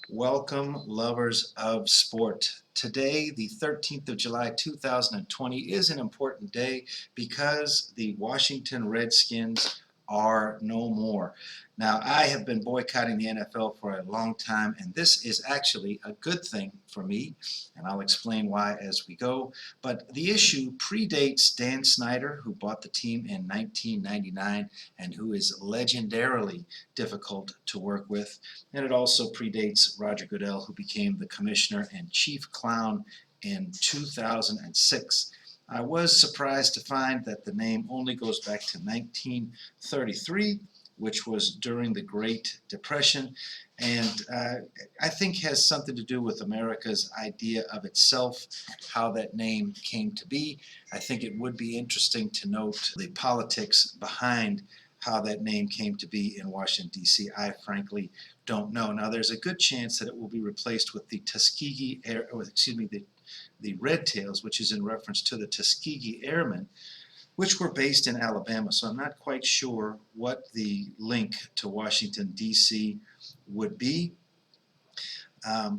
Welcome, lovers of sport. Today, the 13th of July, 2020, is an important day because the Washington Redskins are no more. Now, I have been boycotting the NFL for a long time, and this is actually a good thing for me, and I'll explain why as we go. But the issue predates Dan Snyder, who bought the team in 1999 and who is legendarily difficult to work with. And it also predates Roger Goodell, who became the commissioner and chief clown in 2006. I was surprised to find that the name only goes back to 1933, which was during the Great Depression, and I think has something to do with America's idea of itself, how that name came to be. I think it would be interesting to note the politics behind how that name came to be in Washington, D.C. I frankly don't know. Now, there's a good chance that it will be replaced with the the Red Tails, which is in reference to the Tuskegee Airmen, which were based in Alabama. So I'm not quite sure what the link to Washington, D.C. would be. I,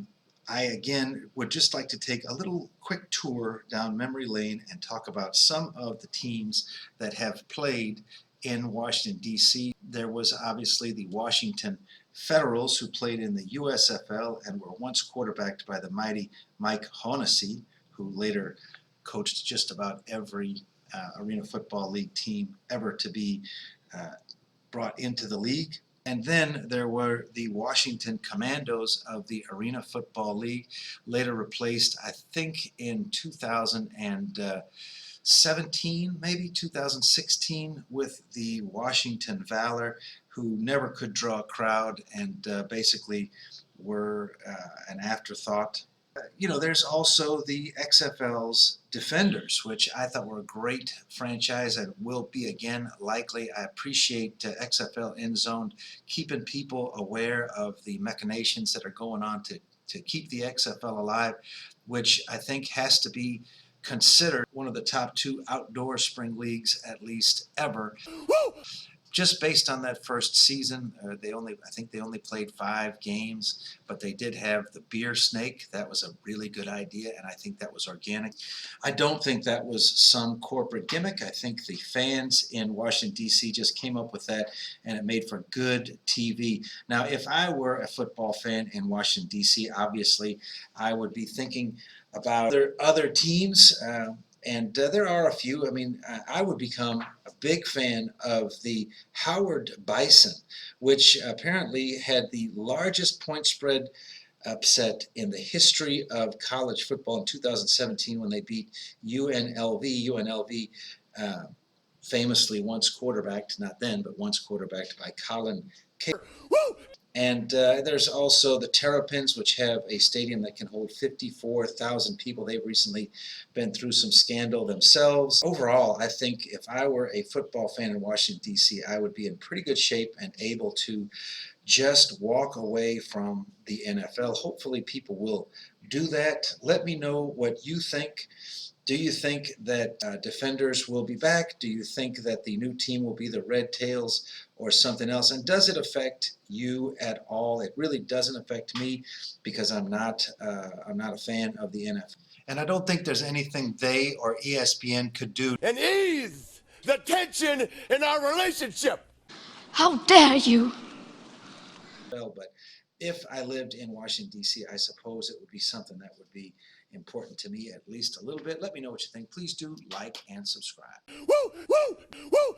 again, would just like to take a little quick tour down memory lane and talk about some of the teams that have played in Washington, D.C. There was obviously the Washington Federals, who played in the USFL and were once quarterbacked by the mighty Mike Honnessy, who later coached just about every Arena Football League team ever to be brought into the league. And then there were the Washington Commandos of the Arena Football League, later replaced, I think, in 2017, maybe 2016, with the Washington Valor, who never could draw a crowd and basically were an afterthought. There's also the XFL's Defenders, which I thought were a great franchise and will be again likely. I appreciate XFL End Zone keeping people aware of the machinations that are going on to keep the XFL alive, which I think has to be considered one of the top two outdoor spring leagues at least ever. Woo! Just based on that first season, I think they only played 5 games, but they did have the beer snake. That was a really good idea, and I think that was organic. I don't think that was some corporate gimmick. I think the fans in Washington, D.C. just came up with that, and it made for good TV. Now, if I were a football fan in Washington, D.C., obviously I would be thinking about other teams. And there are a few. I mean, I would become a big fan of the Howard Bison, which apparently had the largest point spread upset in the history of college football in 2017 when they beat UNLV. UNLV famously once quarterbacked, not then, but once quarterbacked by Colin Kaepernick. And there's also the Terrapins, which have a stadium that can hold 54,000 people. They've recently been through some scandal themselves. Overall, I think if I were a football fan in Washington, D.C., I would be in pretty good shape and able to just walk away from the NFL. Hopefully people will do that. Let me know what you think. Do you think that Defenders will be back? Do you think that the new team will be the Red Tails or something else? And does it affect you at all? It really doesn't affect me because I'm not a fan of the NFL. And I don't think there's anything they or ESPN could do and ease the tension in our relationship. How dare you! Well, but if I lived in Washington, D.C., I suppose it would be something that would be important to me at least a little bit. Let me know what you think. Please do like and subscribe. Woo, woo, woo.